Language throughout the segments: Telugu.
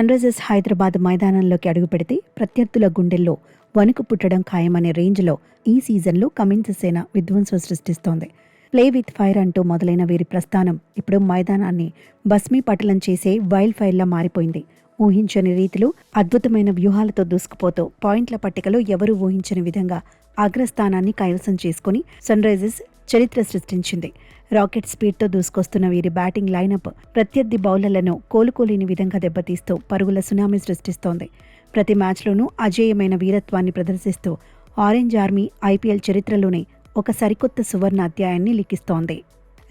సన్రైజర్స్ హైదరాబాద్ మైదానంలోకి అడుగుపెడితే ప్రత్యర్థుల గుండెల్లో వణుకు పుట్టడం ఖాయమనే రేంజ్లో ఈ సీజన్లో కమిన్స్ సేన విధ్వంసం సృష్టిస్తోంది. ప్లే విత్ ఫైర్ అంటూ మొదలైన వీరి ప్రస్థానం ఇప్పుడు మైదానాన్ని భస్మీపటలం చేసే వైల్డ్ ఫైర్లా మారిపోయింది. ఊహించని రీతిలో అద్భుతమైన వ్యూహాలతో దూసుకుపోతూ పాయింట్ల పట్టికలో ఎవరూ ఊహించని విధంగా అగ్రస్థానాన్ని కైవసం చేసుకుని సన్రైజర్స్ చరిత్ర సృష్టించింది. రాకెట్ స్పీడ్తో దూసుకొస్తున్న వీరి బ్యాటింగ్ లైనప్ ప్రత్యర్థి బౌలర్లను కోలుకోలేని విధంగా దెబ్బతీస్తూ పరుగుల సునామీ సృష్టిస్తోంది. ప్రతి మ్యాచ్లోనూ అజేయమైన వీరత్వాన్ని ప్రదర్శిస్తూ ఆరెంజ్ ఆర్మీ ఐపీఎల్ చరిత్రలోనే ఒక సరికొత్త సువర్ణ అధ్యాయాన్ని లిఖిస్తోంది.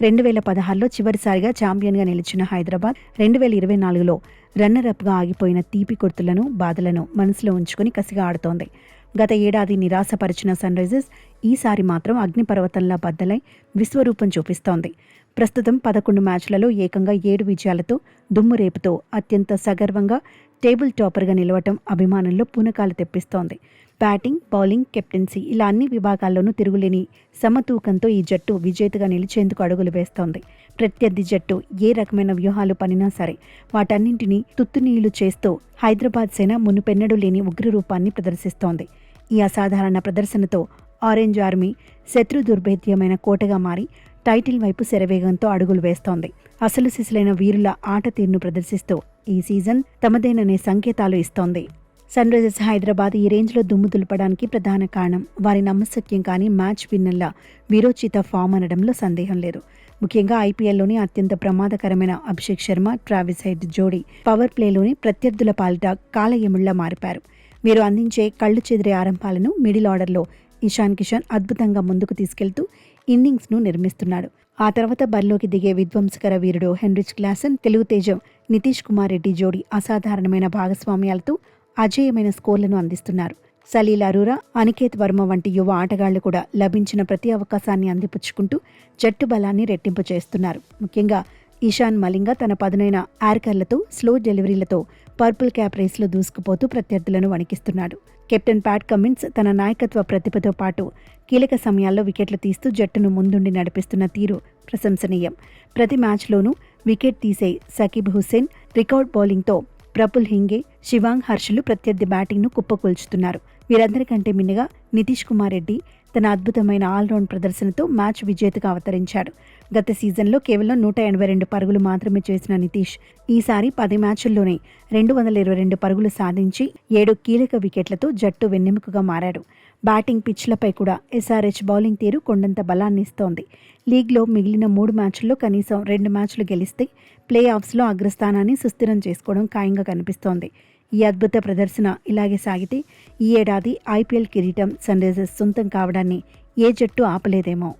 2016లో చివరిసారిగా ఛాంపియన్గా నిలిచిన హైదరాబాద్ 2024లో రన్నరప్గా ఆగిపోయిన తీపి గుర్తులను, బాధలను మనసులో ఉంచుకుని కసిగా ఆడుతోంది. గత ఏడాది నిరాశపరిచిన సన్రైజర్స్ ఈసారి మాత్రం అగ్నిపర్వతంలా బద్దలై విశ్వరూపం చూపిస్తోంది. ప్రస్తుతం 11 మ్యాచ్లలో ఏకంగా 7 విజయాలతో దుమ్ము రేపుతో అత్యంత సగర్వంగా టేబుల్ టాపర్గా నిలవటం అభిమానుల్లో పూనకాలు తెప్పిస్తోంది. బ్యాటింగ్, బౌలింగ్, కెప్టెన్సీ ఇలా అన్ని విభాగాల్లోనూ తిరుగులేని సమతూకంతో ఈ జట్టు విజేతగా నిలిచేందుకు అడుగులు వేస్తోంది. ప్రత్యర్థి జట్టు ఏ రకమైన వ్యూహాలు పనినా సరే వాటన్నింటినీ తుత్తునీయులు చేస్తూ హైదరాబాద్ సేన మునుపెన్నడూ లేని ఉగ్రరూపాన్ని ప్రదర్శిస్తోంది. ఈ అసాధారణ ప్రదర్శనతో ఆరెంజ్ ఆర్మీ శత్రు దుర్భేద్యమైన కోటగా మారి టైటిల్ వైపు శరవేగంతో అడుగులు వేస్తోంది. అసలు సిసలైన వీరుల ఆట తీరును ప్రదర్శిస్తూ ఈ సీజన్ తమదేననే సంకేతాలు ఇస్తోంది. సన్రైజర్స్ హైదరాబాద్ ఈ రేంజ్లో దుమ్ము దులపడానికి ప్రధాన కారణం వారి నమ్మశక్యం కానీ మ్యాచ్ విన్నర్ల వీరోచిత ఫామ్ అనడంలో సందేహం లేదు. ముఖ్యంగా ఐపీఎల్లోని అత్యంత ప్రమాదకరమైన అభిషేక్ శర్మ, ట్రావిస్ హెడ్ జోడీ పవర్ ప్లేలోని ప్రత్యర్థుల పాలిట కాలయముళ్లా మారిపారు. వీరు అందించే కళ్లు చెదిరే ఆరంభాలను మిడిల్ ఆర్డర్లో ఇషాన్ కిషన్ అద్భుతంగా ముందుకు తీసుకెళ్తూ ఇన్నింగ్స్ను నిర్మిస్తున్నాడు. ఆ తర్వాత బరిలోకి దిగే విధ్వంసకర వీరుడు హెన్రిచ్ క్లాసన్, తెలుగు తేజం నితీష్ కుమార్ రెడ్డి జోడీ అసాధారణమైన భాగస్వామ్యాలతో అజేయమైన స్కోర్లను అందిస్తున్నారు. సలీల్ అరోరా, అనికేత్ వర్మ వంటి యువ ఆటగాళ్లు కూడా లభించిన ప్రతి అవకాశాన్ని అందిపుచ్చుకుంటూ జట్టు బలాన్ని రెట్టింపు చేస్తున్నారు. ముఖ్యంగా ఇషాన్ మలింగ తన పదునైన యార్కర్లతో, స్లో డెలివరీలతో పర్పుల్ క్యాప్ రేస్లో దూసుకుపోతూ ప్రత్యర్థులను వణికిస్తున్నాడు. కెప్టెన్ ప్యాట్ కమిన్స్ తన నాయకత్వ ప్రతిభతో పాటు కీలక సమయాల్లో వికెట్లు తీస్తూ జట్టును ముందుండి నడిపిస్తున్న తీరు ప్రశంసనీయం. ప్రతి మ్యాచ్లోనూ వికెట్ తీసే సకీబ్ హుస్సేన్ రికార్డ్ బౌలింగ్తో ప్రఫుల్ హింగే, శివాంగ్ హర్షులు ప్రత్యర్థి బ్యాటింగ్ను కుప్పకూల్చుతున్నారు. వీరందరికంటే మిన్నగా నితీష్ కుమార్ రెడ్డి తన అద్భుతమైన ఆల్రౌండ్ ప్రదర్శనతో మ్యాచ్ విజేతగా అవతరించాడు. గత సీజన్లో కేవలం 182 పరుగులు మాత్రమే చేసిన నితీష్ ఈసారి 10 మ్యాచ్ల్లోనే 222 పరుగులు సాధించి 7 కీలక వికెట్లతో జట్టు వెన్నెముకగా మారాడు. బ్యాటింగ్ పిచ్లపై కూడా ఎస్ఆర్హెచ్ బౌలింగ్ తీరు కొండంత బలాన్ని ఇస్తోంది. లీగ్లో మిగిలిన 3 మ్యాచ్ల్లో కనీసం 2 మ్యాచ్లు గెలిస్తే ప్లే ఆఫ్స్లో అగ్రస్థానాన్ని సుస్థిరం చేసుకోవడం ఖాయంగా కనిపిస్తోంది. ఈ అద్భుత ప్రదర్శన ఇలాగే సాగితే ఈ ఏడాది ఐపీఎల్ కిరీటం సన్రైజర్స్ సొంతం కావడాన్ని ఏ జట్టు ఆపలేదేమో.